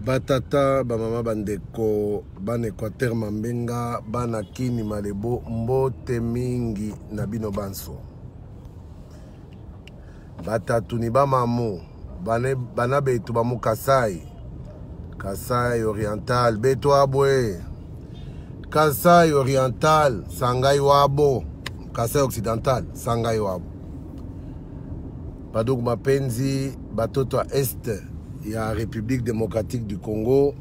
Batata, bamama bandeko, ban Équateur Mambenga, ban Akini Malebo, mbote mingi na bino banso. Batatu ni bamamo, bana betu bamu Kasai. Kasai Oriental, beto abwe. Kasai Oriental, Sangai Wabo. Kasai Occidental, Sangai Wabo. Badok mapenzi, batoto à Est. Il y a la République démocratique du Congo,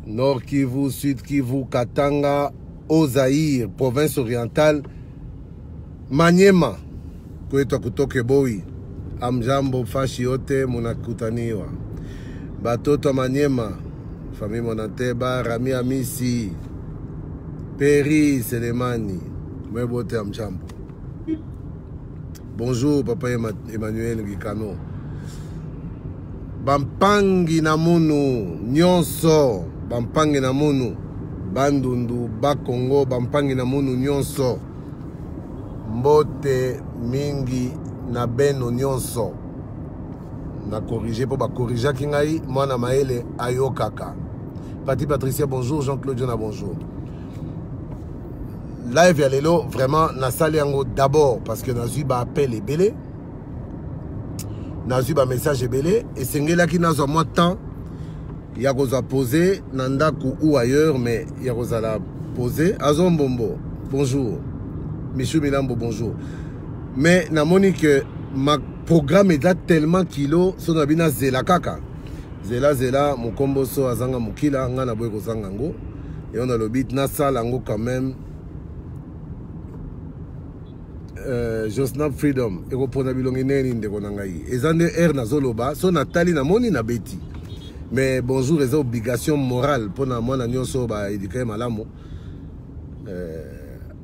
Nord Kivu, Sud Kivu, Katanga, Ozaïr, province orientale, Maniema, Kweto Kutoke Boui, Amjambo Fashiote, Munakutaniwa, Batoto Maniema, famille Monateba, Rami Amisi, Peri Selemani, Mebote Amjambo. Bonjour, Papa Emmanuel Gikano. Bampangi na munu, nyonso, bampangi na munu, bandundu, bakongo, bampangi na munu, nyonso, mbote mingi na beno nyonso, na corrigé pour ba corriger kingai, mwana maele ayokaka. Pati Patricia, bonjour, Jean-Claude Jona, bonjour. Live ya lelo, vraiment, na sali yango d'abord, parce que na zui ba appel ebele, nazu ba message ebele et sengela ki nazo moi temps ya koza poser nandaku ou ailleurs mais ya koza la poser azombombo bonjour Michou Milambo bonjour mais na moni que ma programme est là tellement kilo so na bina zela kaka zela mukombo so azanga mukila nga na boy kozanga ngo et on a le beat na sala ngo quand même Josnap Freedom et repona bilongi neni ndeko nangai ezande air na zoloba so natali na moni na beti mais bonjour les obligations morales pona mwana nyonso ba edikaye malamu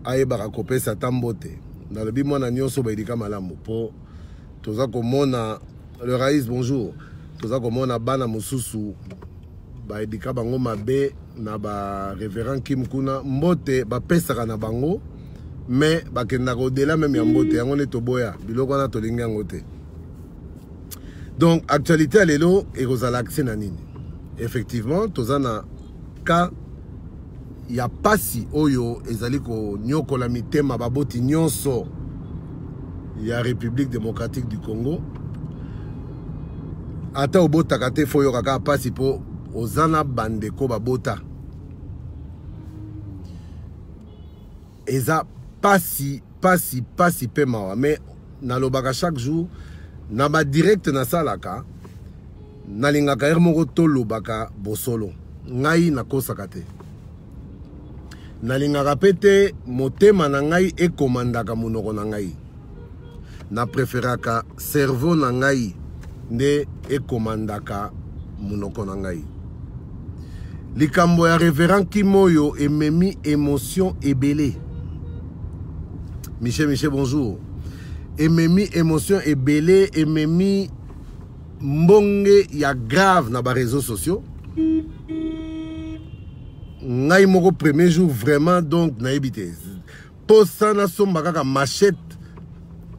ayeba kopesa tambote na lobi mwana nyonso ba edika malamu po toza komona le Raïs bonjour toza komona bana mususu ba edika bango mabe na ba révérend Kim Kuna mbote ba pesaka na bango mais bakenda au-delà même ya mbote yango ne toboya biloko na tolingi yango te. Donc actualité lelo et kozala accès na nini effectivement tozana ka ya pasi oyo ezali ko nyokola mitema baboti nyonso ya République démocratique du Congo ata obotaka te foyo kaka pasi po ozana bandeko babota eza pasi pema mais nalobaka chaque jour na ba direct na salaka nalingaka moko tolobaka bosolo ngai nakosaka te nalingaka pete motema na ngai ekomandaka monoko na ngai na preferaka cerveau na ngai nde ekomandaka monoko na ngai likambo ya révérend Kimoyo ememi émotion ebele. Michel, bonjour. Ememi émotion et belé, ememi mbonge ya grave na ba réseaux sociaux. Ngai moko premier jour vraiment donc na ebité. Posa na somba kaka machette.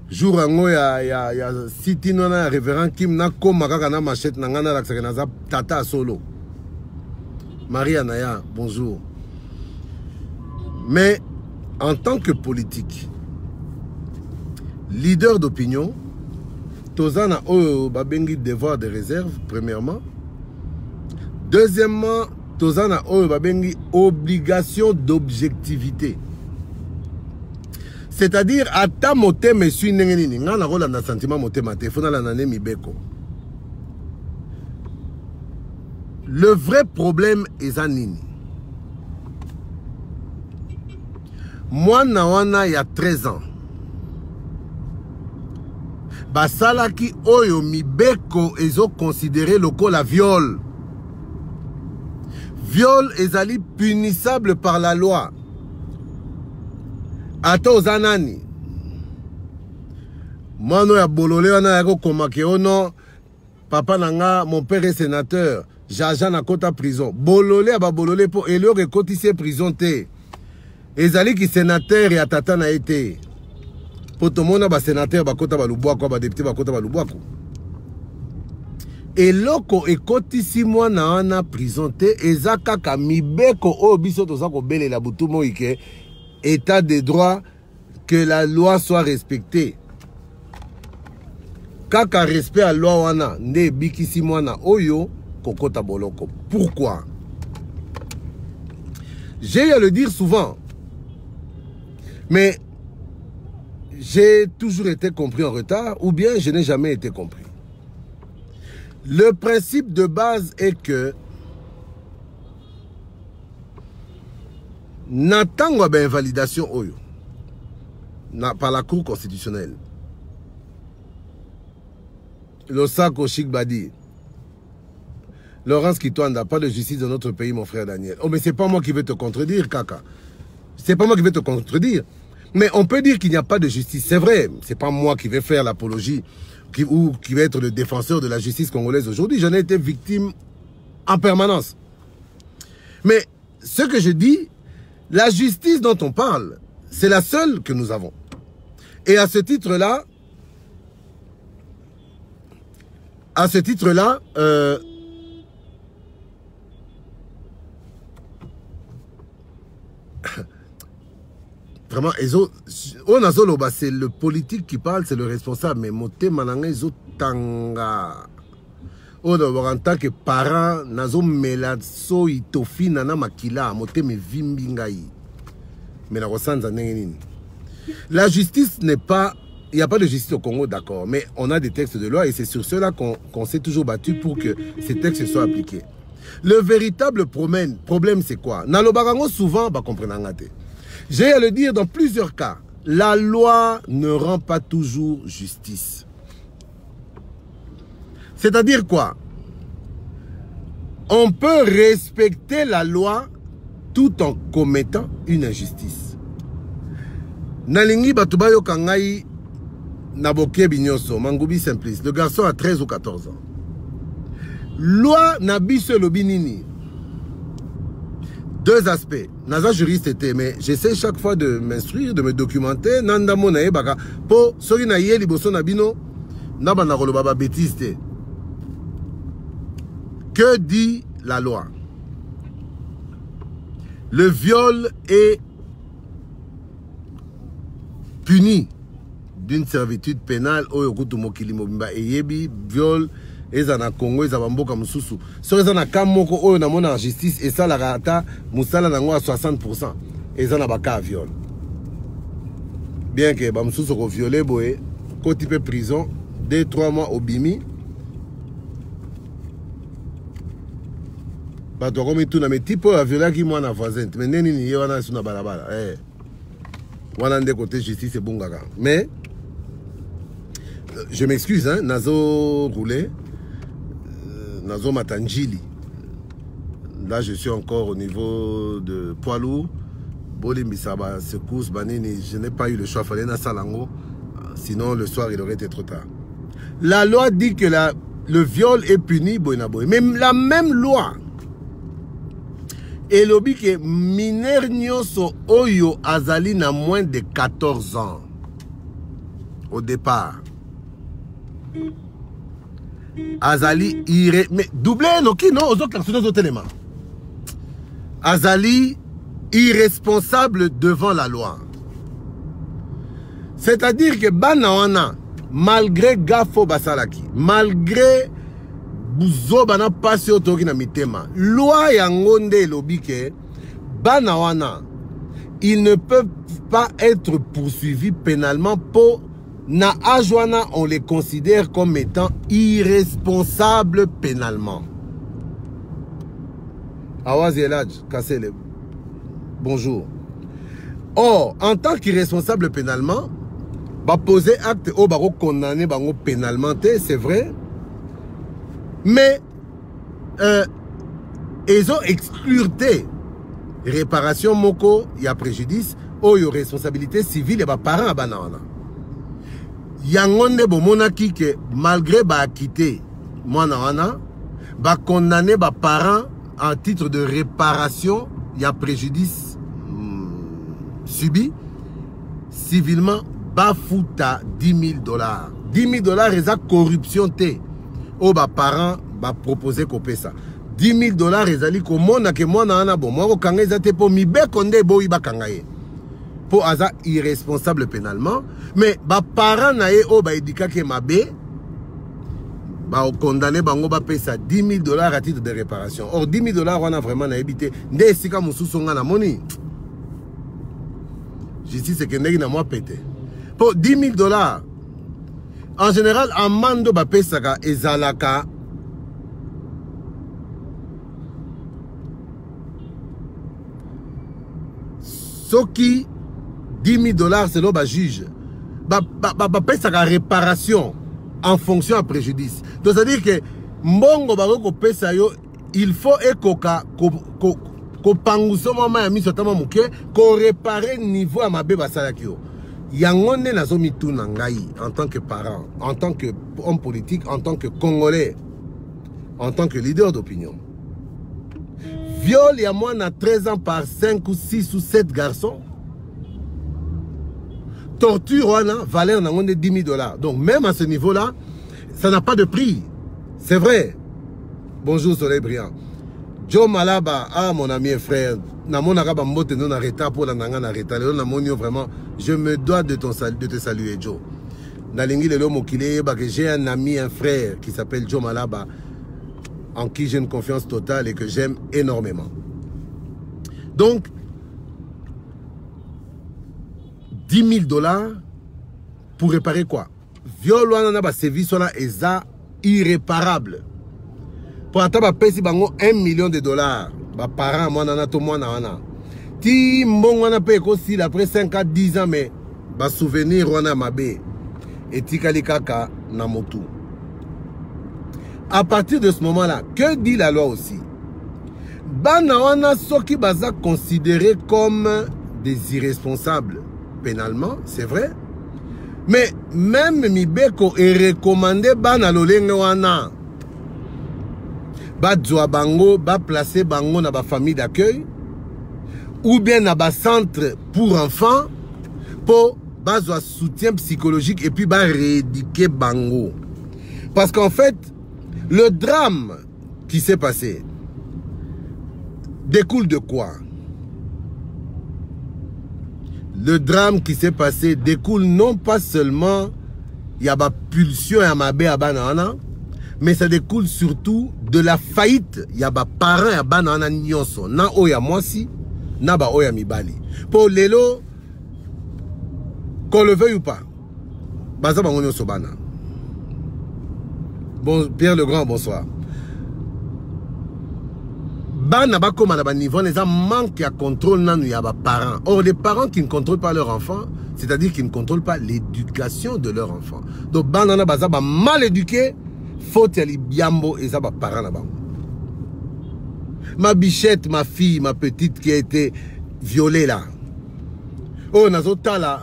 Jour ango ya siti nona révérend Kim na koma kaka na machette na ngana laksaka na za tata solo. Maria Naya, bonjour. Mais en tant que politique, leader d'opinion, Tozana babengi devoir de réserve, premièrement. Deuxièmement, Tozana babengi obligation d'objectivité. C'est-à-dire, à ta mote, monsieur Nengenini, n'a pas de sentiment mote mate, faut na l'année mi beko. Le vrai problème est Zanini. Moi, nawana, il y a 13 ans. Basalaki oyo mibeko ezo considéré lokola viol. Viol ezali punissable par la loi. Ato zanani. Mano ya bolole wana yako komake ono. Papa nanga, mon père est sénateur. Jaja na kota prison. Bolole aba bolole po elio ke kotise prison te. Ezali ki sénateur ya tata na ete. Pour tout le monde, sénateur, député, eloko ekotisi mwana wana prison te eza kaka mibeko oyo biso toza kobelela butu moi ke état de droit, que la loi soit respectée. Kaka respect à loi wana nde bikisi mwana oyo kokota boloko. Pourquoi? J'ai à le dire souvent, mais j'ai toujours été compris en retard ou bien je n'ai jamais été compris. Le principe de base est que n'attendons pas invalidation oyo par la Cour constitutionnelle. Losako Chik Badi, Laurence Kitwanda, pas de justice dans notre pays, mon frère Daniel. Oh, mais c'est pas moi qui vais te contredire, Kaka. C'est pas moi qui vais te contredire. Mais on peut dire qu'il n'y a pas de justice. C'est vrai, c'est pas moi qui vais faire l'apologie ou qui va être le défenseur de la justice congolaise aujourd'hui. J'en ai été victime en permanence. Mais ce que je dis, la justice dont on parle, c'est la seule que nous avons. Et à ce titre-là, vraiment, c'est le politique qui parle, c'est le responsable. Mais moté mananga ezo tanga. En tant que parent, nazo melaso itofi nana makila, moté me vimbingai. Mais la justice n'est pas... Il n'y a pas de justice au Congo, d'accord, mais on a des textes de loi et c'est sur cela qu'on s'est toujours battu pour que ces textes soient appliqués. Le véritable problème, c'est quoi? Nalobarango souvent, bah, comprenez. J'ai à le dire dans plusieurs cas. La loi ne rend pas toujours justice. C'est-à-dire quoi? On peut respecter la loi tout en commettant une injustice. Nalingi batubayo kangai Naboké Binyoso, Mangoubi Simplice, le garçon a 13 ou 14 ans. Loi Nabiso Lobinini. Deux aspects. Naza juriste était, mais j'essaie chaque fois de m'instruire, de me documenter. Nanda Monae Baka. Po, Sori na ye liboso nabino, Nabana Rolobaba bêtise. Que dit la loi? Le viol est puni d'une servitude pénale oyo kutu mokili mobimba eyebi viol ezana Congo ezaba mboka mususu so ezana kamoko oyo na mona justice et ça la rata musala nango à 60% ezana baka viol bien que ba mususu ko violer boye ko type prison 2-3 mois au bimi ba to komi tout na me type a violer ki mwana voisin mais neni ni wana suna balabala wana nde côté justice et bongaka mais je m'excuse, hein, Nazo Roulé, Nazo Matanjili. Là, je suis encore au niveau de poids lourd. Boli Misaba, secousse, Banini, je n'ai pas eu le choix, fallait na Salango. Sinon, le soir, il aurait été trop tard. La loi dit que le viol est puni, Boinaboy. Même la même loi. Et l'obi que mineur nyoso oyo azali na moins de 14 ans. Au départ. Azali mais doublé non qui non aux autres éléments. Azali irresponsable devant la loi. C'est-à-dire que banawana malgré gafo basalaki, malgré buzo bana passé otoki na mitema, loi ya ngonde lobike banawana ils ne peuvent pas être poursuivis pénalement pour na Ajwana, on les considère comme étant irresponsables pénalement. Awazi Eladj, Kassele, bonjour. Or, en tant qu'irresponsable pénalement, va poser acte au barreau condamné pénalement, c'est vrai. Mais, ils ont exclurté réparation moko, il y a préjudice, ou il y a responsabilité civile et parents à banana. Yangonde bomonaki que malgré ba acquitté mwana wana ba condamné ba parents en titre de réparation il y a préjudice subi civilement ba fouta $10 000 $10 000 eza corruption té oh ba parents ba proposer kope ça 10 000 $ ezali komona ke mwana ana bon moi kanga ezate po mibe konde boyi bakanga ye po aza irresponsable pénalement mais ba parents na ye oh ba edika ke mabe ba condamné bango ba pesa 10 000 $ à titre de réparation. Or 10 000 $ on a vraiment habité nde sika mususu nga na moni. Justice c'est que ndeki na moi pété. Pour 10 000 $, en général amando ba pesa ka ezalaka soki 10 000 $ selon ba juge ba pesa ka réparation en fonction à préjudice. Donc c'est-à-dire que mbongo bako pesa yo il faut ekoka ko panguso mama ya miso tama muke ko réparer niveau à mabe basalaki yo. Yango nde nazomi tuna ngai en tant que parent, en tant que homme politique, en tant que Congolais, en tant que leader d'opinion. Viol il y a moins de 13 ans par 5 ou 6 ou 7 garçons. Torture, valeur de 10 000 $. Donc même à ce niveau-là, ça n'a pas de prix. C'est vrai. Bonjour Soleil Brillant. Joe Malaba, ah mon ami et frère, vraiment, je me dois de te saluer Joe. J'ai un ami, un frère qui s'appelle Joe Malaba, en qui j'ai une confiance totale et que j'aime énormément. Donc, 10 000 $ pour réparer quoi? Viol service est irréparable. Pour attendre pesi bango 1 million de $. Ba parents moi nana to moi na. Ti mbongo na pe ko si après 5 à 10 ans mais ba souvenir wana mabe et tikali kaka na motu. À partir de ce moment-là, que dit la loi aussi? Bana wana soki baza considérés comme des irresponsables pénalement, c'est vrai. Mais même Mibeko est recommandé bana lolenge wana. Ba djoa bango, ba placer bango na ba famille d'accueil ou bien na ba centre pour enfants pour ba djoa soutien psychologique et puis ba rééduquer bango. Parce qu'en fait, le drame qui s'est passé découle de quoi? Le drame qui s'est passé découle non pas seulement il y a ma pulsion et ma bé à banana, mais ça découle surtout de la faillite. Il y a ma parents à banana nyonso. Na oya mwasi, na ba oya mibali. Pour lelo, qu'on le veuille ou pas, baza bango nyonso bana. Bon, Pierre le Grand, bonsoir. Bana ba comme à niveau les manque à contrôle nan y a ba parents. Or les parents qui ne contrôlent pas leurs enfants, c'est-à-dire qui ne contrôlent pas l'éducation de leurs enfants. Donc banana baza ba mal éduqué, faut y biambo et ça ba parents là-bas. Ma bichette, ma fille, ma petite qui a été violée là. Oh nazota là.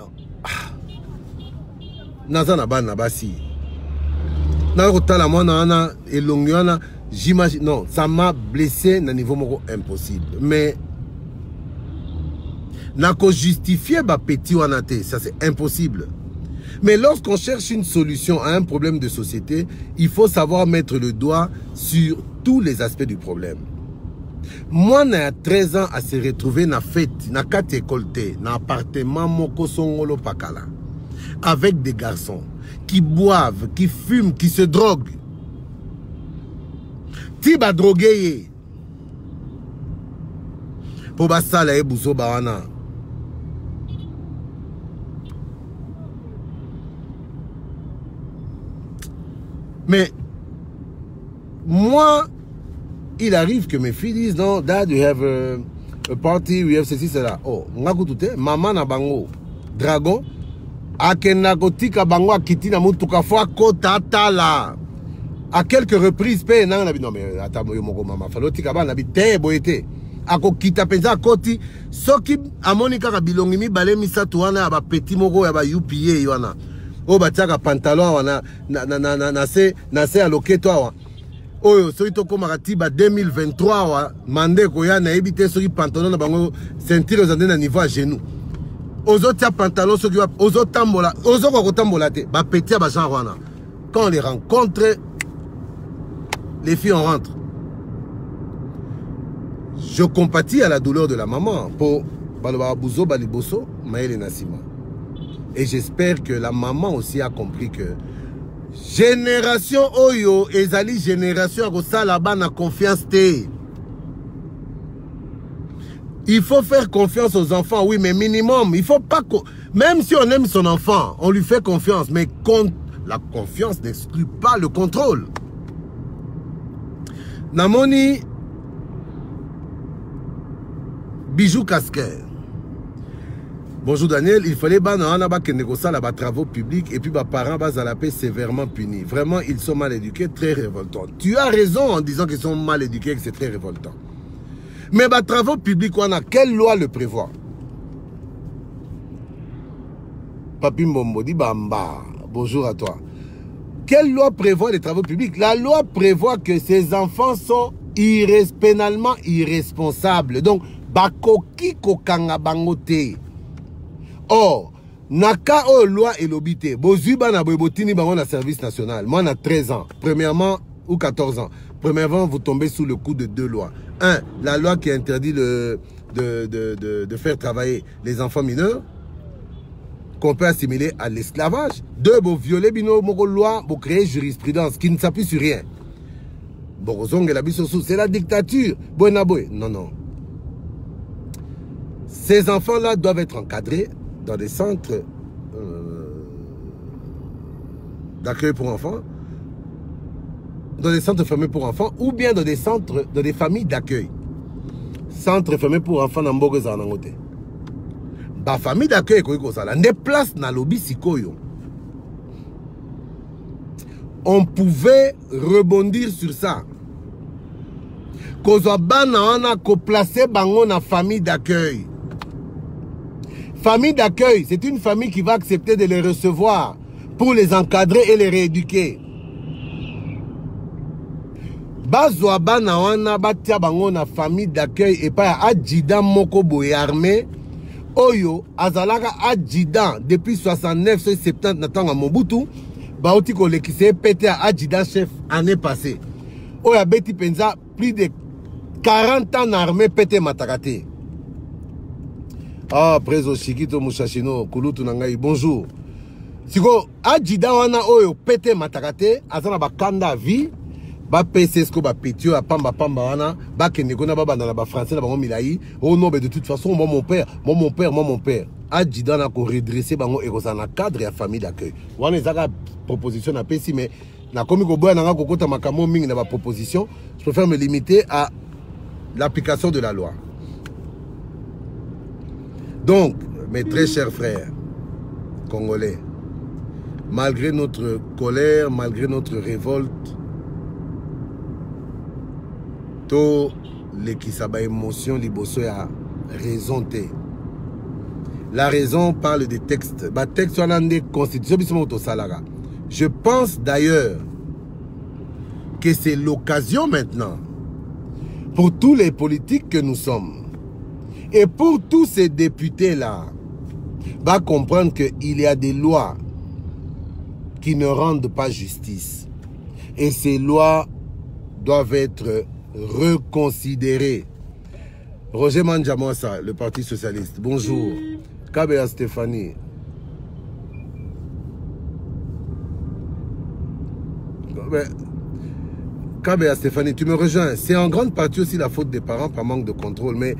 Nazana bana basi. Nazota la mona ana et longiana. J'imagine, non, ça m'a blessé à un niveau impossible. Mais, n'a qu'à justifier ma petit wanate, ça c'est impossible. Mais lorsqu'on cherche une solution à un problème de société, il faut savoir mettre le doigt sur tous les aspects du problème. Moi, j'ai 13 ans à se retrouver dans fête, dans 4 écoles, dans appartement moko songolo pakala, avec des garçons qui boivent, qui fument, qui se droguent. Ti ba drogué pour ba sala e buso ba wana. Mais moi il arrive que mes filles disent non, dad, we have a party, we have ceci cela. Oh ngakutute maman na bango dragon akena kotika bango akiti na mutuka fo akota tala. À quelques reprises, non mais attends, maman, faloti kaba na bité boyete. Ako kita penza koti, soki amonika ka bilongi mi bale misatu wana ba petit moko ya ba UPA wana. O ba tiaka pantalon wana na se aloketo wa. Oyo soki to koma tiba 2023 wa mande ko ya na ebité soki pantalon na bango ceinture ozande na niveau à genou. Ozo tia pantalon soki ozo tambola, ozo ko tambola te, ba petit ba genre wana. Quand on les rencontre les filles, on rentre. Je compatis à la douleur de la maman. Pour Balobabouzo, Baliboso, Maëlle Nassima. Et j'espère que la maman aussi a compris que génération Oyo, Ezali génération à la bas confiance té. Il faut faire confiance aux enfants, oui, mais minimum. Il faut pas même si on aime son enfant, on lui fait confiance, mais la confiance n'exclut pas le contrôle. Namoni Bijou Casquet. Bonjour Daniel, il fallait que travaux publics et puis les parents sont sévèrement punis. Vraiment, ils sont mal éduqués, très révoltants. Tu as raison en disant qu'ils sont mal éduqués et que c'est très révoltant. Mais les travaux publics, quelle loi le prévoit? Papi Mbombo dit Bamba, bonjour à toi. Quelle loi prévoit les travaux publics? La loi prévoit que ces enfants sont pénalement irresponsables. Donc, bakoki kokanga bangote. Or, naka o loi et l'obité. Bozuba na boybotini bango na service national. Moi, on a 13 ans. Premièrement, ou 14 ans. Premièrement, vous tombez sous le coup de deux lois. Un, la loi qui interdit de faire travailler les enfants mineurs, qu'on peut assimiler à l'esclavage. Deux, vous violez bino moko loi, vous créez jurisprudence qui ne s'appuie sur rien. C'est la dictature. Non, non. Ces enfants-là doivent être encadrés dans des centres d'accueil pour enfants, dans des centres fermés pour enfants, ou bien dans des centres, dans des familles d'accueil. Centres fermés pour enfants dans Mbogo Zanangote. Ba famille d'accueil des places dans lobby sikoyo. On pouvait rebondir sur ça. Kozabana ko placer bango na famille d'accueil. Famille d'accueil, c'est une famille qui va accepter de les recevoir pour les encadrer et les rééduquer. Bazouaba na wana batia bango na famille d'accueil et pas adjidant moko boye armé. Oyo azalaka adjidant depuis 69 70 na tanga Mobutu. Baoti kolekise pété à adjidant chef année passée. Oya beti penza plus de 40 ans armé pété matakate. Ah, Prézo Shikito Mouchachino, Kulutu Nangai, bonjour. Siko, adjida wana oyo pete matakate, azana bakanda vie, ba PCSco, ba petio, a pamba wana, ba kenekona ba dans la français, la bango milaï. Oh non, mais de toute façon, moi mon père. Adjida na ko redresser bango et na cadre et famille d'accueil. Wana ezaka proposition na pesi, mais na komi ko boya nanga kokota makamo mingi na ba proposition, je préfère me limiter à l'application de la loi. Donc, mes très chers frères congolais, malgré notre colère, malgré notre révolte, tout les qui s'abat émotion, liboso a raison té. La raison parle des textes. Bah texte hollandais constitution bismo salaga. Je pense d'ailleurs que c'est l'occasion maintenant pour tous les politiques que nous sommes. Et pour tous ces députés-là, va comprendre qu'il y a des lois qui ne rendent pas justice. Et ces lois doivent être reconsidérées. Roger Mandjamosa, le Parti Socialiste. Bonjour. Kabea Stéphanie. Kabea Stéphanie, tu me rejoins. C'est en grande partie aussi la faute des parents par manque de contrôle. Mais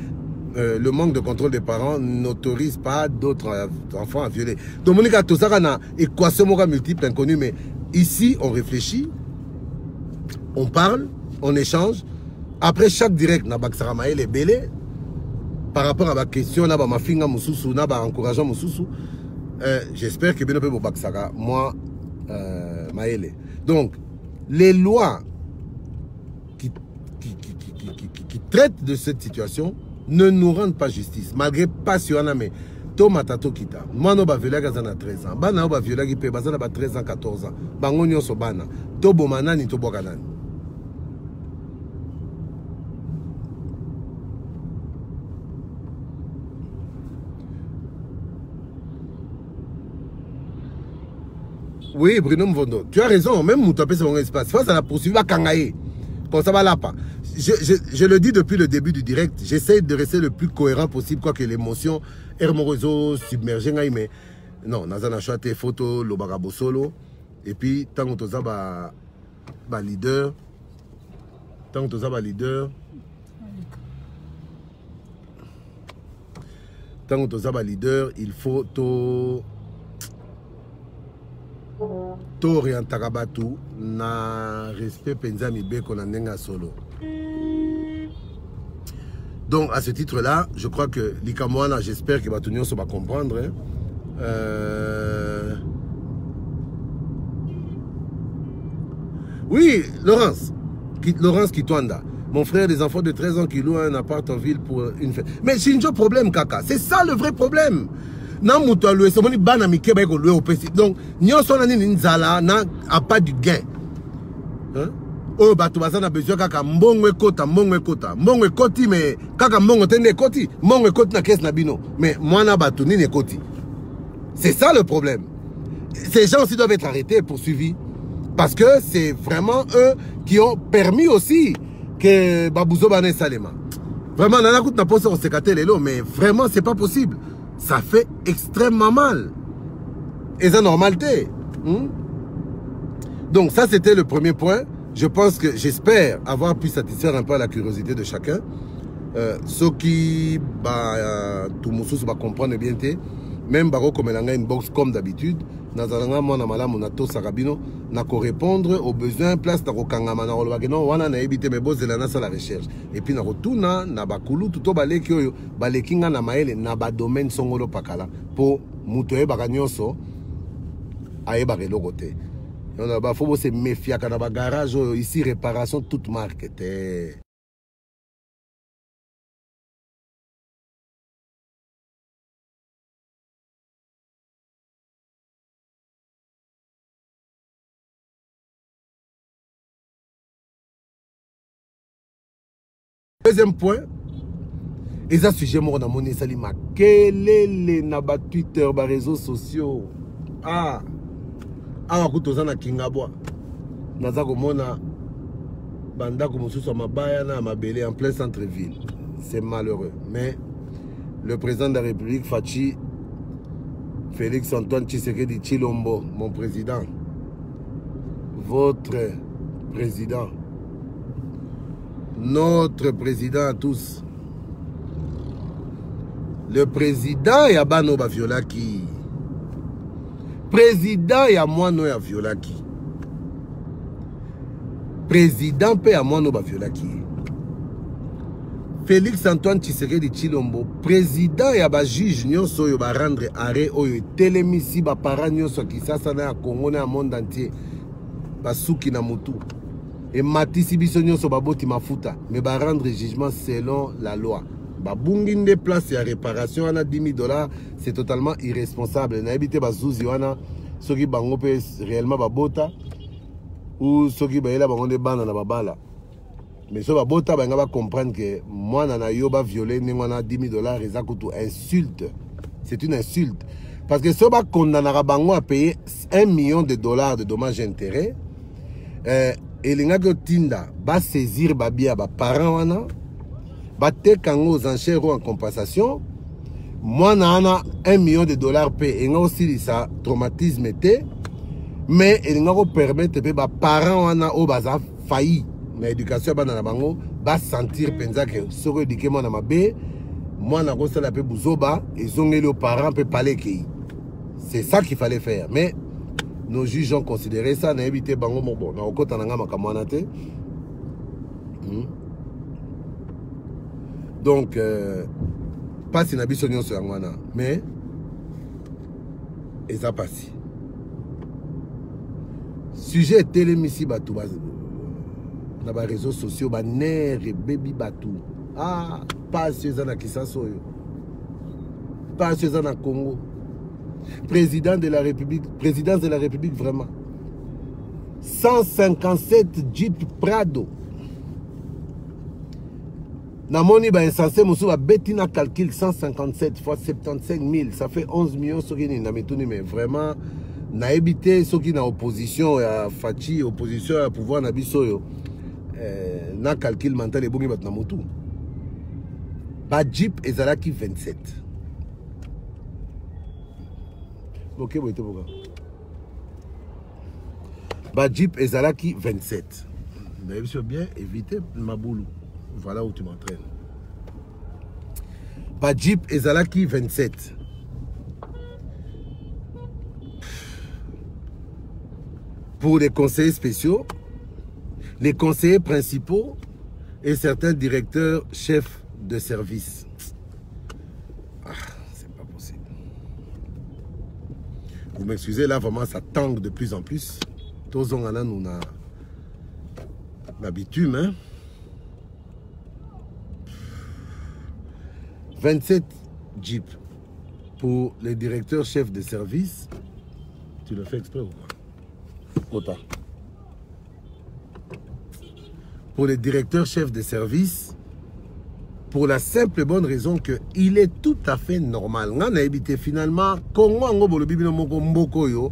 le manque de contrôle des parents n'autorise pas d'autres enfants à violer. Donc, Monica, tout ça, on a équation multiple, inconnue, mais ici, on réfléchit, on parle, on échange. Après chaque direct, on a les belés par rapport à ma question, on a ma finga mususu, on a encourageant mususu. J'espère que bien peu Baksara, moi, Maëlle. Donc, les lois qui traitent de cette situation ne nous rendent pas justice, malgré passion, mais Tomatato kita. Moi, no ba viola gazana 13 ans. Bana ba viola qui pe bazana ba 13 ans, 14 ans. Bango nyonso bana. Tobo manani tobo kanani. Oui, Bruno Mvondo, tu as raison, même Moutapé c'est mon espace. Face à la poursuite, la kangaye. Bon, ça va là pas. Je le dis depuis le début du direct, j'essaie de rester le plus cohérent possible, quoique l'émotion, Hermoroso, submergé, mais non, Nazana Chouate, photo, Lobarabo solo, et puis, tant que tu as leader, tant que tu as leader, tant que tu as leader, il faut t'orienter na respect penza mibeko na nenga solo. Donc à ce titre là, je crois que Likamwana, j'espère que Batunion se va comprendre. Hein. Oui, Laurence Kitwanda, mon frère des enfants de 13 ans qui loue un appart en ville pour une fête. Mais c'est un problème, Kaka. C'est ça le vrai problème. Donc, nous sommes pas du gain. Oh, bato bazana besoin kaka mbongo ekota mbongo ekoti mais kaka mbongo tende ekoti mbongo ekoti na caisse na bino mais mwana bato nini ekoti. C'est ça le problème. Ces gens aussi doivent être arrêtés et poursuivis parce que c'est vraiment eux qui ont permis aussi que Babouzo Bane Salema. Vraiment nana kout na pose on sekate lelo mais vraiment c'est pas possible. Ça fait extrêmement mal. Et c'est normalité. Donc ça c'était le premier point. Je pense que j'espère avoir pu satisfaire un peu la curiosité de chacun. Ceux qui tout le monde va comprendre bien. Même Baro comme elle a une box comme d'habitude. Nazalanga mwana malamu na to sarabino na ko répondre aux besoins place na kokangama na olobageno wana na ebité me bozela na la recherche et puis na rotuna na bakulu tuto baleki oyo balekinga na maele na ba domaine songolo pakala po muto e bakanyonso ayeba keloko te. Il faut se méfier quand on a un garage ici, réparation toute marque. Deuxième point, et ça sujet mort dans mon salima. Quel est les nabat Twitter, les réseaux sociaux? Ah, kutozana kingabwa. Nazako mona bandako mosusu mabaya na mabele en plein centre-ville. C'est malheureux. Mais le président de la République, Fachi, Félix Antoine Tshisekedi Tshilombo, mon président, votre président, notre président à tous, le président Yabano Baviolaki, président Yamwano Baviolaki, président P Yamwano Baviolaki, Félix Antoine Tshisekedi Tshilombo, président Yaba juge nyonso yo ba rendre arrêt oyo telemisi ba para nyonso kisasa na Congo na monde entier basuki na mutu et matisi biso nyonso baboti mafuta mais ba rendre jugement selon la loi. Babunginde place ya réparation à 10 000 $, c'est totalement irresponsable. Na habité bazouzi wana soki bango pe réellement babota ou soki baela bango de bana na babala. Mais so babota banga ba comprendre que moi na yo ba violer ningwana 10 000 $, eza kutu insulte. C'est une insulte parce que so ba condamnera bango à payer $1 million de dommages et intérêts. Et linga ko tinda ba saisir babia ba parents wana batte kango aux enchères en compensation. Moi na $1 million paie et nga aussi ça traumatisme était mais il nga ko permettre pe ba parents wana o baza failli na éducation bana na bango ba sentir penza que soko éduquer moi na mabe moi na ko sala pe buzoba et zongeli aux parents pe parler ki. C'est ça qu'il fallait faire mais nos juges ont considéré ça na évité bango bon na okota na nga makamwana te. Donc pas si na biso nyonso yangwana mais eza passé. Sujet télémisi batou na ba réseaux sociaux ba nerf et baby batou. Ah, pas ceux na Kisaso yo. Pas ceux na Congo. Présidence de la République vraiment. 157 Jeep Prado. Namoni ba insensé musu ba betina calcul 157 fois 75 000, ça fait 11 millions sokini na metuni mais vraiment na évité soki na opposition à Fachi, opposition à pouvoir na biso yo. na calcul mental et bongi batna motu. Ba Jeep ezalaki 27. Ok, bon, ba Jeep ezalaki 27. Mais je bien éviter ma boulou. Voilà où tu m'entraînes. Ba Jeep ezalaki 27. Pour les conseillers spéciaux, les conseillers principaux et certains directeurs chefs de service. Ah, c'est pas possible. Vous m'excusez, là vraiment ça tangue de plus en plus. Tous on a nous l'habitude, hein. 27 Jeep pour les directeurs chefs de service. Tu le fais exprès ou pas? Quota. Pour les directeurs chefs de service, pour la simple et bonne raison que il est tout à fait normal. On a habité finalement Congo ngo bolo bibino moko mboko yo.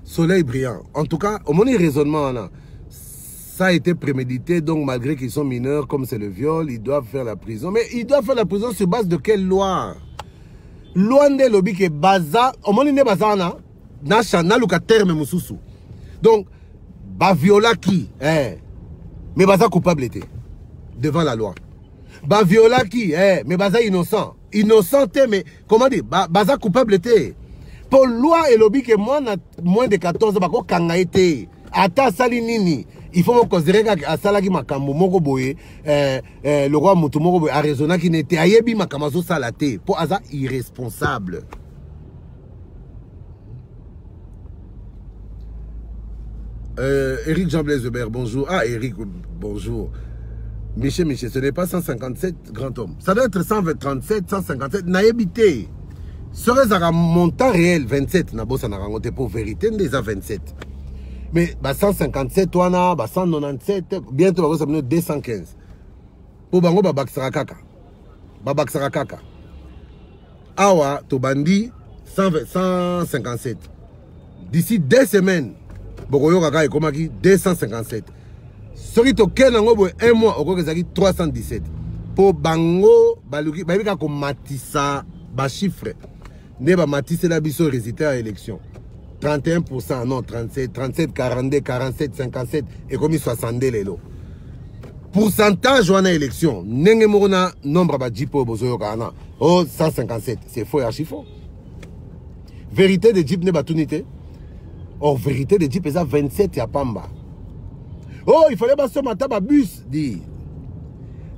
Soleil brillant. En tout cas, au moins le raisonnement là. Ça a été prémédité, donc malgré qu'ils sont mineurs, comme c'est le viol, ils doivent faire la prison. Mais ils doivent faire la prison sur base de quelle loi? Loi de lobby qui est baza, au moins il n'est pas là, na luka terme mususu. Donc, ba viola qui, mais baza coupable était devant la loi. Ba viola qui, mais baza innocent. Innocent, mais comment dire, baza coupable était. Pour loi et lobby qui est moins de 14 ans, bako kanga été. Ata sali nini. Il faut considérer qu'à Salagi Makambo Moko Boye, le roi Moutoumoko Boye, Arizona qui n'était ayebi Makamazo Salate, pour hasard irresponsable. Eric Jean-Blaise Hubert, bonjour. Ah, Eric, bonjour. Michel, ce n'est pas 157 grand homme. Ça doit être 137, 157, naïbité. Serait un montant réel, 27, Nabosa Narangote pour vérité, déjà 27. Mais bah 157 toi na bah 197 bientôt va ça 215 pour bango ba baksarakaka awa to bandi 157 d'ici 2 semaines bokoyo kaka ekomaki 257 soki to kenango bo 1 mois okokezaki 317 pour bango baluki babika ko matisa ba chiffre ne ba matisa la biso résultat à élection 31%, non, 37, 37, 42, 47, 57, et comme 62 lélo. Pourcentage on a élection. Nenge morona nombre ba jipo bozoyo kana. Oh, 157, c'est faux et archi faux. Vérité de Jeep ne batunité. Or, vérité de Jeep, c'est 27 ya pamba. Oh, il fallait pas se matin à bus, dit.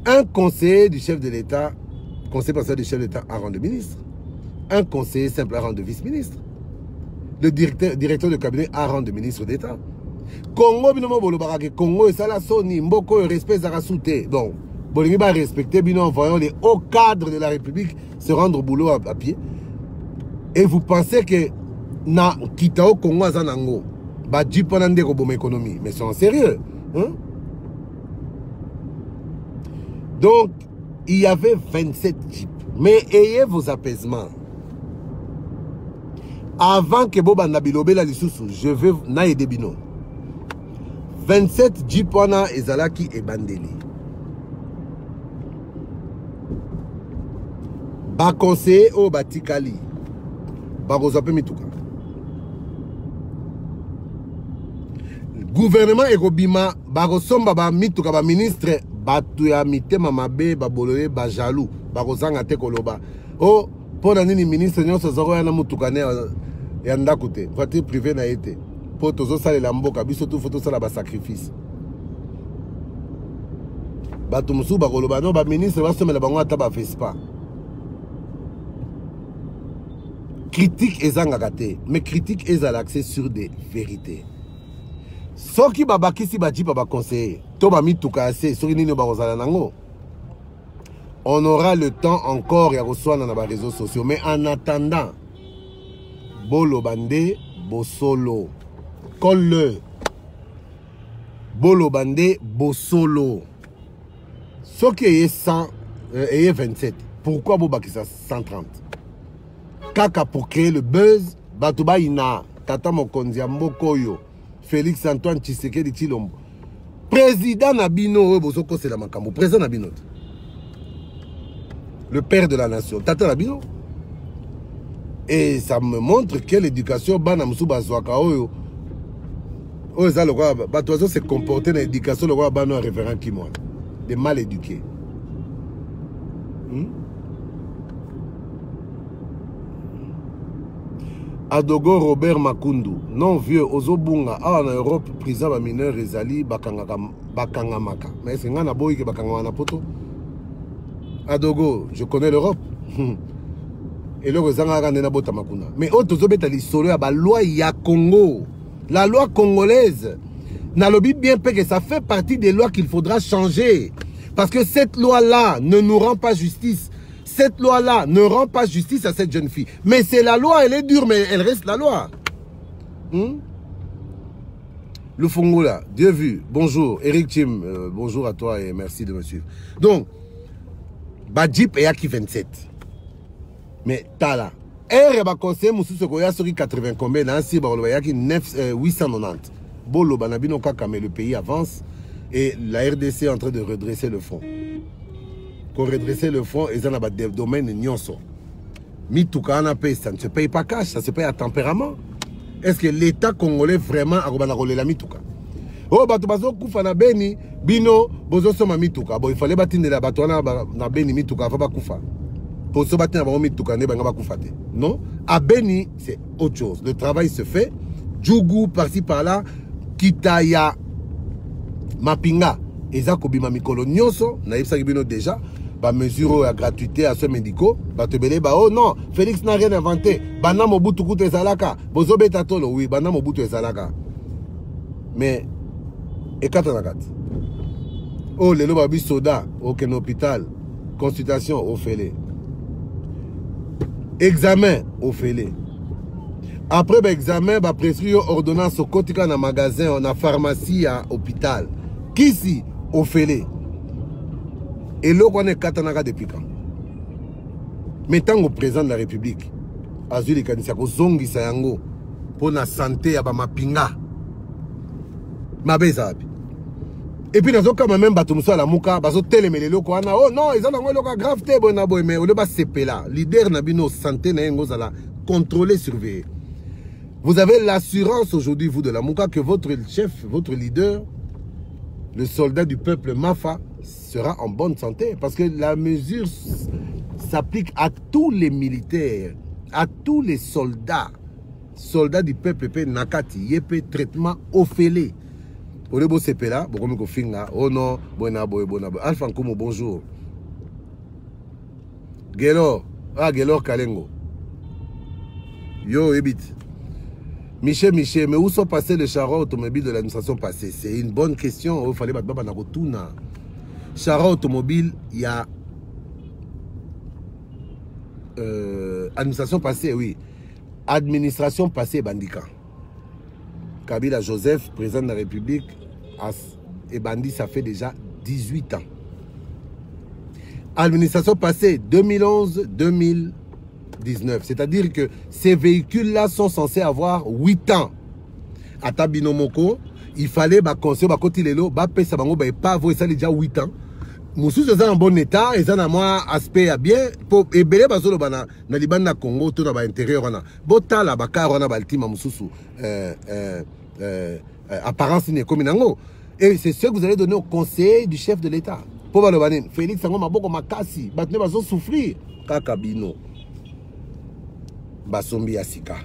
Un conseiller du chef de l'État, conseiller principal du chef de l'État à rang de ministre. Un conseiller simple à rang de vice-ministre. Le directeur de cabinet à rang de ministre d'État. Congo, binomo bolo barake Congo et sala soni mboko et respect zarasouté. Donc, bolingi ba respecter bino en voyant les hauts cadres de la République se rendre au boulot à pied. Et vous pensez que na kitao Congo azanango ba jiponande ko bom économie, mais c'est en sérieux, hein? Donc, il y avait 27 jeeps. Mais ayez vos apaisements. Avant que Boba Nabilobe la lisusu, je vais naïde bino. 27 Jeepwana ezalaki et Bandeli. Ba conseiller au Batikali. Ba Rosape Mituka. Gouvernement Ekobima, ba Rosomba ba Mituka ba ministre batuya mitema mabe ba bolole ba jaloux, ba Rosanga te koloba. Oh, pour nini ministre nyonso zoro yana mutukane yanda kote. Voiture privée na été. Pour tozo sale la mboka biso tout photo sala ba sacrifice. Ba tumusu ba koloba no ba ministre ba somela bango ata ba Vespa. Critique ezanga kate, mais critique ezala axé sur des vérités. Soki babakisi ba jipa ba conseiller, to ba mituka ase, soki nini ba kozala nango. On aura le temps encore ya reçoit dans les réseaux sociaux, mais en attendant Bolo Bandé, Bosolo. Colle-le. Bolo Bandé, Bosolo. Ce qui est 100, et 27. Pourquoi Bobakisa 130? Kaka pour créer le buzz, Batuba Ina, Tata Mokonzi Mbokoyo, Félix Antoine Tshisekedi Tshilombo. Président Nabino, Bozoko c'est la Makambo. Président Nabino. Le père de la nation. Tata Nabino. Et ça me montre que l'éducation, Banamsou Bazouaka Oyo. Oh, ça, le roi, Batoiseau s'est comporté dans l'éducation, le roi Bano référent qui moi. Des mal éduqués. Adogo Robert Makundu. Non vieux, Ozobunga. Ah, en Europe, prison à mineur Ezali, Bakangamaka. Mais c'est un aboy qui Bakangamana poto. Adogo, je connais l'Europe. Et le Rozanga Nena Bota Makuna. Mais autres Zobetali Solo à la loi ya Congo. La loi congolaise. Nalobi bien que ça fait partie des lois qu'il faudra changer. Parce que cette loi-là ne nous rend pas justice. Cette loi-là ne rend pas justice à cette jeune fille. Mais c'est la loi, elle est dure, mais elle reste la loi. Le Fongola, Dieu vu. Bonjour, Eric Tim. Bonjour à toi et merci de me suivre. Donc, Badjip et Aki 27. Mais Tala. R va conseiller Moussou Sokoya sur 80 combien dans si Barobayaki 890. Bolo Banabino Kaka, mais le pays avance et la RDC est en train de redresser le front. Pour redresser le front, ils ont des domaines nyonso. Mitouka en paye, ça ne se paye pas cash, ça se paye à tempérament. Est-ce que l'État congolais vraiment a roulé la Mitouka? Oh, Batubazo Koufana Beni, Bino, Bozo Soma Mitouka. Bon, il fallait bâtir la Batouana na Beni Mitouka, Faba Koufa. Pour se battre avant Mitouka, ne Bangaba Koufate. Non, à Beni, c'est autre chose. Le travail se fait. Djougou, par-ci par-là, Kitaya, Mapinga, Ezako Bima Mikolo Nyoso, Naïf Sagibino déjà. Ba mesure à gratuité à ce médicaux, ba te belé ba oh non, Félix n'a rien inventé. Bana Mobutu Koute Zalaka, Bozo Betatolo, oui, Bana Mobutu Zalaka. Mais, et katanakat. Oh, les lobabi soda, aucun hôpital, consultation, au félé. Examen, au félé. Après l'examen, ba prescrit ordonnance au quotidien dans magasin, on a pharmacie à hôpital. Qui si, au félé. Et là, on est Katanaka depuis quand? Mais tant au président de la République, Azuli Kanisako Zongi Sayango, pour la santé à Bamapinga, Mabezabi. Et puis, dans le cas même, Batumso la Mouka, Bazo Télémé, oh non, ils ont un grave thé, mais on est CP là. Leader Nabino Santé, Nengozala, contrôler, surveiller. Vous avez l'assurance aujourd'hui, vous de la Mouka, que votre chef, votre leader, le soldat du peuple Mafa, sera en bonne santé parce que la mesure s'applique à tous les militaires, à tous les soldats du peuple Nakati, Yepé traitement offélé. Pour le beau CP là, oh non, Alpha Nkumo, bonjour. Gelor, Gelor Kalengo. Yo, Ebit. Michel, mais où sont passés les charrons automobiles de l'administration passée? C'est une bonne question. Il fallait battre Narotouna. Charrons automobile, il y a administration passée, oui. Administration passée, Bandika. Kabila Joseph, président de la République, et Bandi, ça fait déjà 18 ans. Administration passée, 2011-2019. C'est-à-dire que ces véhicules-là sont censés avoir 8 ans. À Tabinomoko, il fallait conseiller, Kotilelo, Pesa Bango, pas avoir ça déjà 8 ans. Moussous sont en bon état, ils ont un aspect à bien. Et Belé Bazolo Bana, na Liban na Congo, tout dans l'intérieur, on a. Bota la Bakar, on a Baltima Moussous. Apparence n'est comme Nango. Et c'est ce que vous allez donner au conseil du chef de l'État. Pour le Banin, Félix Sango Maboko Makasi, Batne Bazo souffrir. Kakabino. Basombi Asika.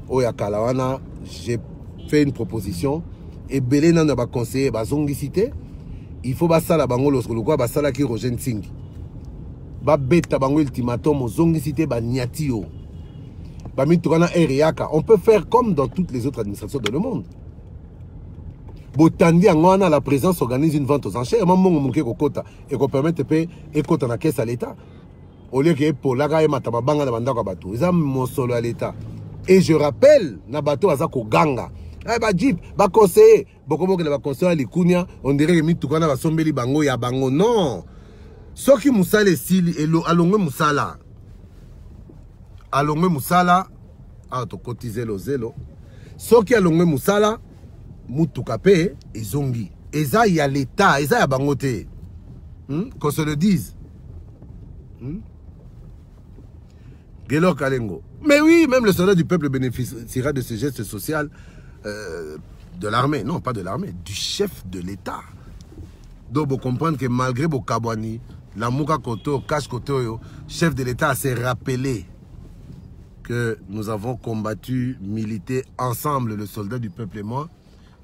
Oya Kalawana, j'ai fait une proposition. Et Belé n'a pas conseillé Bazongi cité. Il faut que la bango lorsque le quoi basala qui Roger Singi. Ba beta bango ultimatum zongi cité ba niatio. Ba mitukana eriaka. On peut faire comme dans toutes les autres administrations de le monde. Botandi angwana la présence organise une vente aux enchères. Maman monke kokota et qu'on permette de écouter na caisse à l'État. Au lieu que pour la gaïa mataba banga na bandako bateau. Ils ont mon solo à l'État. Et je rappelle na bateau azako ganga. Eh bah Jeep, bah conseiller, beaucoup de conseiller à l'Ikunia, on dirait que Mitukana va sombeli bango ya bango. Non, Soki musala esili alongwe musala. Alongwe musala to cotiser lo zelo. Soki alongwe musala mutuka pe ezongi. Eza ya l'état, eza ya bangote. Qu'on se le dise. Gelo Kalengo. Mais oui, même le soldat du peuple bénéficiera de ce geste social de l'armée. Non, pas de l'armée, du chef de l'État. Donc, vous comprenez que malgré vos kabwani, la Mouka Koto, Cash Koto, chef de l'État s'est rappelé que nous avons combattu, milité ensemble, le soldat du peuple et moi.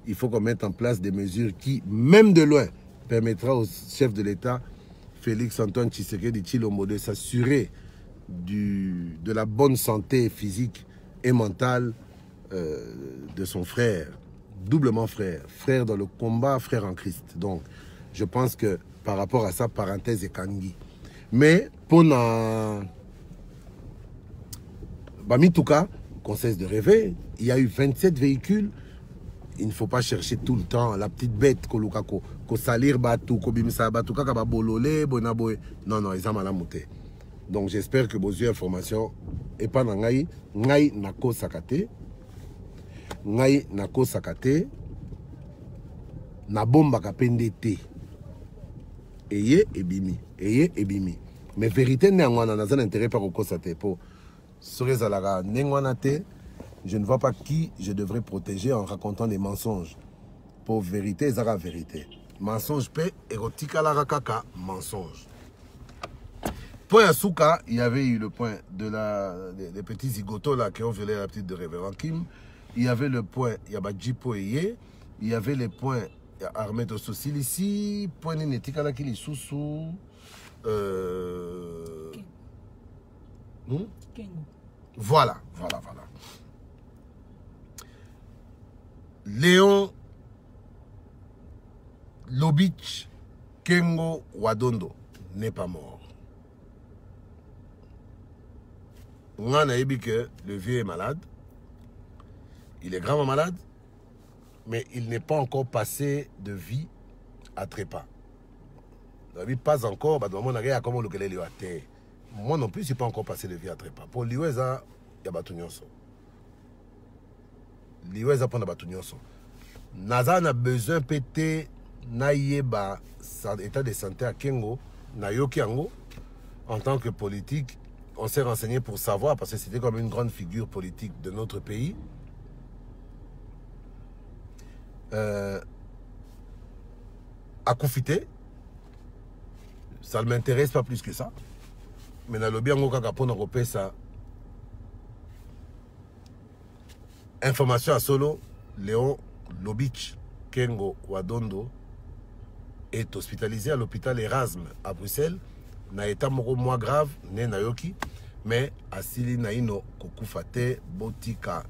Il faut qu'on mette en place des mesures qui, même de loin, permettra au chef de l'État, Félix Antoine Tshisekedi Tshilombo, de s'assurer de la bonne santé physique et mentale de son frère, doublement frère, frère dans le combat, frère en Christ. Donc, je pense que par rapport à ça, parenthèse et Kangi. Mais pour Bamituka, qu'on cesse de rêver, il y a eu 27 véhicules. Il ne faut pas chercher tout le temps la petite bête ko salir batu ko bimisa batu kaka ba bololé bonaboy. Non non, ils ont mal à monter. Donc j'espère que vos informations et pas ngai nako sakate. Ngai nako sakate. Na bomba kapende te. Eye ebimi, eye ebimi. Mais vérité n'est en un intérêt par au kosate pour Sorezalaga Nengwanate. Je ne vois pas qui je devrais protéger en racontant des mensonges. Pour vérité, zara vérité. Mensonge paix, érotica la rakaka, mensonge. Point à Souka, il y avait eu le point des petits zigotos là qui ont violé la petite de Révérend Kim. Il y avait le point Yabadjipo Eye. Il y avait les points Armée de Sosil ici. Point Nénétika là qui les sous-sous. Voilà. Léon Lobich Kengo Wadondo n'est pas mort. On a dit que le vieux est malade. Il est gravement malade, mais il n'est pas encore passé de vie à trépas. Pas encore, moi non plus, je n'ai pas encore passé de vie à trépas. Pour Liweza, il y a Batunyonso. Liweza pour Batunyonso. Naza a besoin de péter naïeba état de santé à Kengo, Nayoki Ango, en tant que politique. On s'est renseigné pour savoir, parce que c'était comme une grande figure politique de notre pays. À Koufité, ça ne m'intéresse pas plus que ça. Mais dans le bien, on a ça. Information à solo, Léon Lobich Kengo Wadondo est hospitalisé à l'hôpital Erasme à Bruxelles. Na état moins grave, né Nayoki, mais asili naino kokufate botika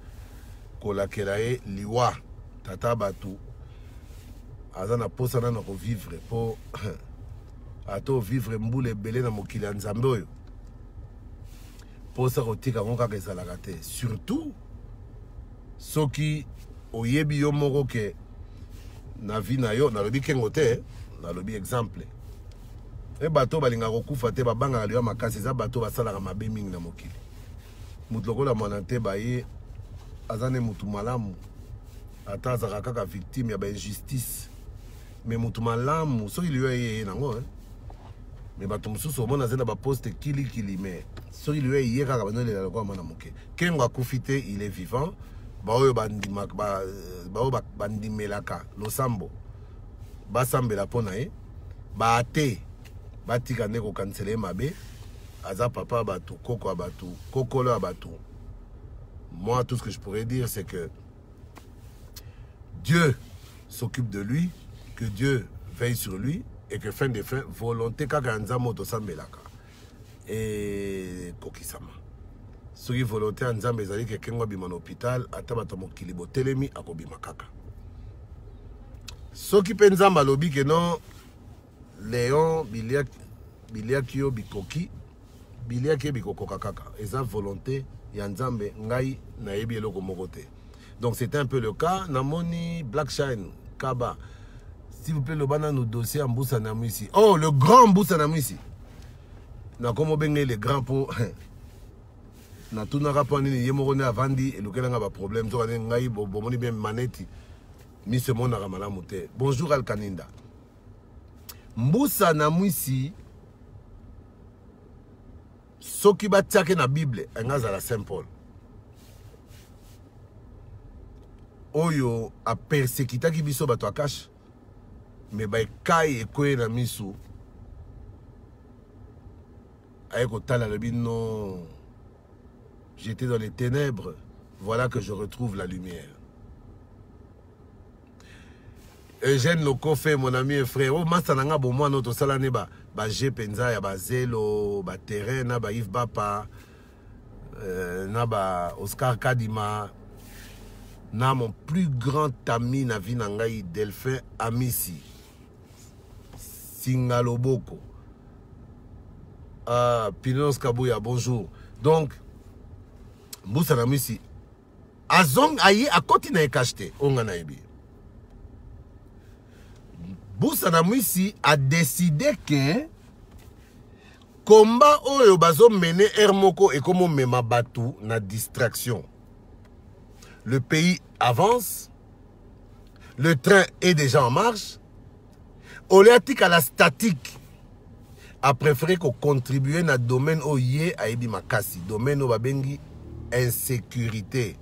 kolakelae liwa tata batu azana posana na ko vivre po ato vivre mbule belé na mokili ya Nzambe oyo posa kotika ngo kaka ezalaka te, surtout soki oyebi yo moko ke na vie na yo na lobi kengo te na lobi exemple e bato balinga kokufa te babanga liwa makasi za bato basalaka mabe mingi na mokili mutu lokola mwana te baye azane mutu malamu ata azaka kaka victime ya ba injustice mais mutu malamu soki liwa ye nango mais bato mususu omona zena ba poste kili mais soki liwa ye kaka banolela lokola mwana moke kengo akufi te, il est vivant baoyo bandimelaka losambo basambela pona ye baate batika ndeko kansele mabe aza papa batu koko abatu kokolo abatu. Moi tout ce que je pourrais dire c'est que Dieu s'occupe de lui, que Dieu veille sur lui et que fin de fin volonté kaka nzambo to sambelaka et kokisama soki volonté nzambe ezali ke kengo bima na hôpital ata bato mokili botelemi akobima kaka soki pe nzambe alobi ke non Léon biliakio bikoki biliaki bikokoka kaka eza volonté ya nzambe ngai na yebi eloko moko te. Donc c'était un peu le cas namoni Black Shine Kaba s'il vous plaît le bana nous dossier en Mbusa Namwisi. Oh le grand Mbusa Namwisi na komo benge les grands pour na tuna raponi ni yemoko ne avandi et lequel nga ba problème to kana ngai bomoni bien maneti mi se mona ramala muté. Bonjour Alkaninda. Mbusa na mwisi soki batiake na Bible ngaza la Saint Paul. Oyo a persécuté biso bato akash mais ba kai ekwe na misu ayeko tala le bino j'étais dans les ténèbres, voilà que je retrouve la lumière. Eugène Loko fait mon ami et frère. Oh, Massananga, bon, moi, notre salane, ba G Penza, ya ba Zelo, ba Terrain, na ba Yves Bapa, na ba Oscar Kadima, na mon plus grand ami, na Vinangai, Delphin Amissi, Singaloboko, Pinos Kabouya, bonjour. Donc, Moussa Amissi, Azong aye, à côté na ekachete, Onganaibi. Moussa Amissi a décidé que combat oyo bazo mené Hermoko et comme mema batu na distraction. Le pays avance, le train est déjà en marche. Oléatique à la statique a préféré qu'on contribue na domaine oye a ebi makasi, domaine o babengi insécurité.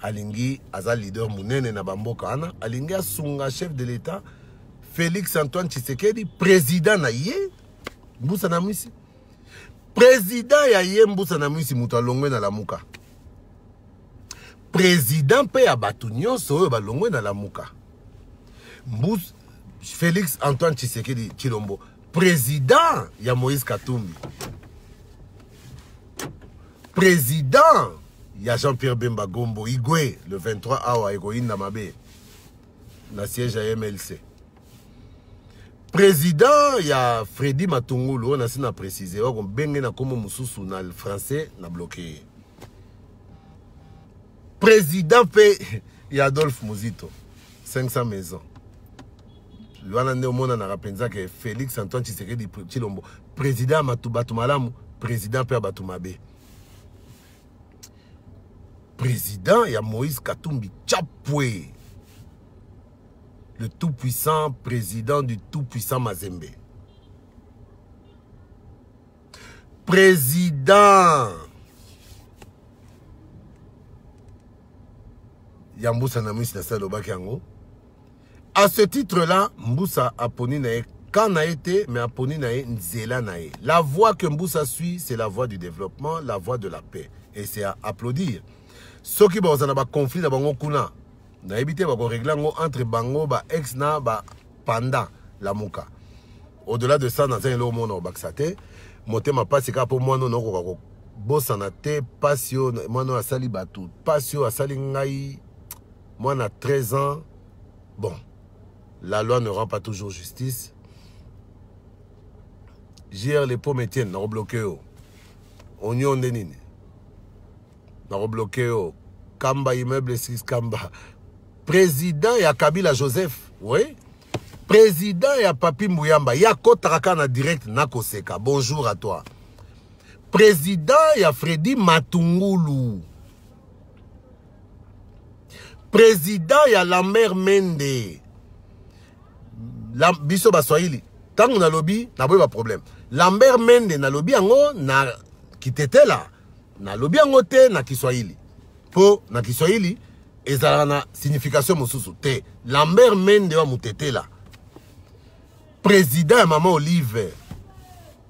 Alingi aza leader munene na bamboka ana, alingi asunga chef de l'État Félix Antoine Tshisekedi, président na ye, Mbusa na mwisi. Président ya ye Mbusa na mwisi mutu alongwe na lamuka. Président pe ya batu nyonso oyo balongwe na lamuka. Mbusa Félix Antoine Tshisekedi Tshilombo, président ya Moïse Katumbi. Président ya Jean-Pierre Bemba Gombo Igwe le 23 awa Egoïna Mabe na siège à MLC. Président, il y a Freddy Matungulu, on a aussi précisé, on a bien comme mususu na le français, na bloqué. Président, il y a Adolphe Mouzito, 500 maisons. Le monde a rappelé que Félix Antoine Tshisekedi Tshilombo, président Matubatu Malamu, président Père Batumabe. Président, il y a Moïse Katumbi Tchapoué. Le tout-puissant président du tout-puissant Mazembe. Président Yamboussa Namousi Nasalobakiango. À ce titre-là, Mboussa a poni nae quand n'a été, mais a poni nae Nzela nae. La voie que Mboussa suit, c'est la voie du développement, la voie de la paix. Et c'est à applaudir. Ceux qui ont un conflit dans le kuna. Na évité ba ko réglango entre bango ba ex na ba panda la muka. Au-delà de ça, dans un lot monde baksate, motema passe ka pour moi non ko bossa na te passion moi non asali batu, passion asali ngai moi na 13 ans. Bon, la loi ne rend pas toujours justice. Hier les pommes tiennent na bloqué oignon denine. Na bloqué Kamba immeuble 6 Kamba. Président ya Kabila Joseph, oui. Président ya Papi Mouyamba, ya Kotaraka na direct na Koseka. Bonjour à toi. Président ya Freddy Matungulu. Président ya Lambert Mende. Biso Baswahili. Tant na lobby, na pas problème. Lambert Mende na lobby ango na kitete là. Na lobby ango te na Kiswahili. Po na Kiswahili et ça a une signification mosusu te. Lambert Mende wa mutete la. Président Maman Olive.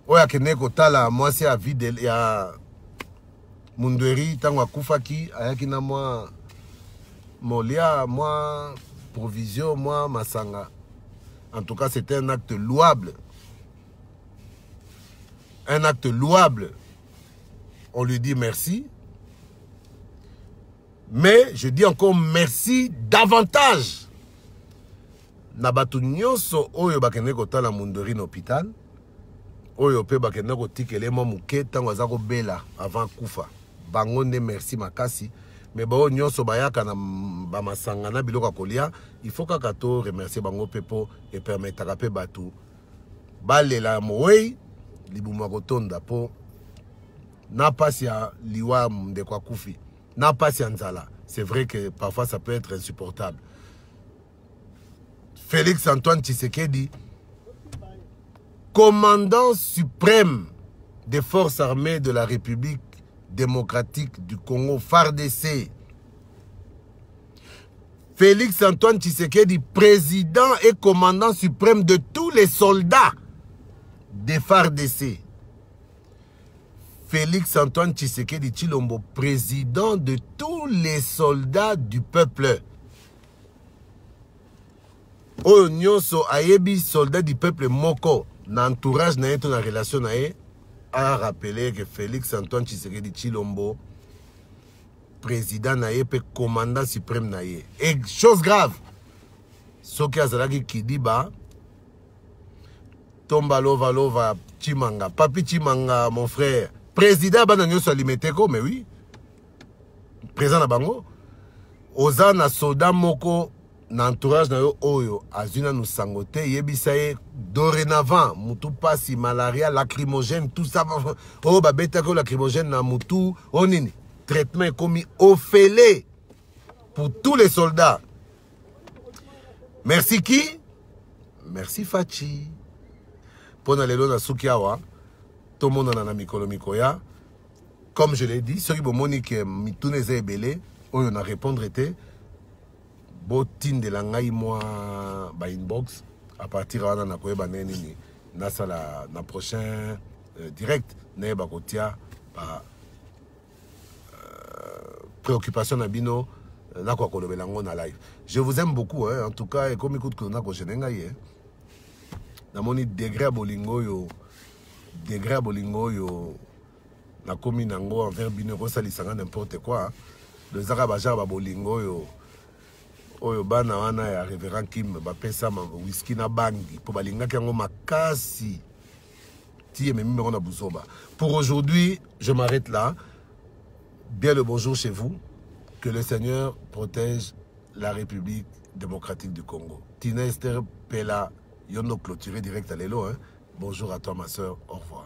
Oya keneko tala mwasi a vide ya Mundweri tango akufaki ayaki na mwa molia mwa provision mwa masanga. En tout cas, c'était un acte louable. Un acte louable. On lui dit merci. Mais je dis encore merci davantage. Nabatu nyonso oyo bakende kotala Mundweri na hôpital. Oyo pe bakende kotikele mo muke tango azako bela avant kufa. Bango ne merci makasi. Mais ba nyonso bayaka na ba masanga na biloko kolia, il faut kaka to remercier bango pepo et permettre ka pe batu. Balela moyi libuma kotonda po na pasi ya liwa ndeko akufi na pasi ya nzala. C'est vrai que parfois ça peut être insupportable. Félix Antoine Tshisekedi, commandant suprême des forces armées de la République démocratique du Congo, FARDC. Félix Antoine Tshisekedi, président et commandant suprême de tous les soldats des FARDC. Félix Antoine Tshisekedi Tshilombo, président de tous les soldats du peuple. Oyo nyonso ayebi soldat du peuple moko na entourage na yeto na relation na ye a rappelé que Félix Antoine Tshisekedi Tshilombo président na ye pe commandant suprême na ye. Et chose grave, soki azalaki Kidiba Tomba Lova Lova Chimanga, Papi Chimanga mon frère, président bana nyonso alimeteko, mais oui, président na bango oza na soda moko na entourage na yo oyo azuna nous sangote yebisa ye dorénavant mutu pasi malaria lacrymogène tout ça oh ba beta ko lacrymogène na mutu onini traitement commis ofélé pour tous les soldats. Merci qui? Merci Fachi. Pona lelo na sukiawa tout le monde na mikolo mikoya. Comme je l'ai dit, ceux qui bomoni ke mitune ze ebele oyo na répondre était botin de langai moi ba inbox à partir wana na koyeba neni na sala na prochain direct na ba kotia ba préoccupation na bino na kwa kolobela ngo na live. Je vous aime beaucoup hein, en tout cas et comme écoute que na ko jenenga ye na moni degré bolingo yo na komi nango envers bino ko salisanga n'importe quoi le zaka ba jaba bolingo yo oyo bana wana ya révérend Kim bapesa ma whisky na bangi po balingaki yango makasi tie memi on a buzoba. Pour aujourd'hui, je m'arrête là. Bien le bonjour chez vous. Que le Seigneur protège la République démocratique du Congo. Tina Esther Pella, yono clôturé direct à l'élo. Hein. Bonjour à toi ma soeur, au revoir.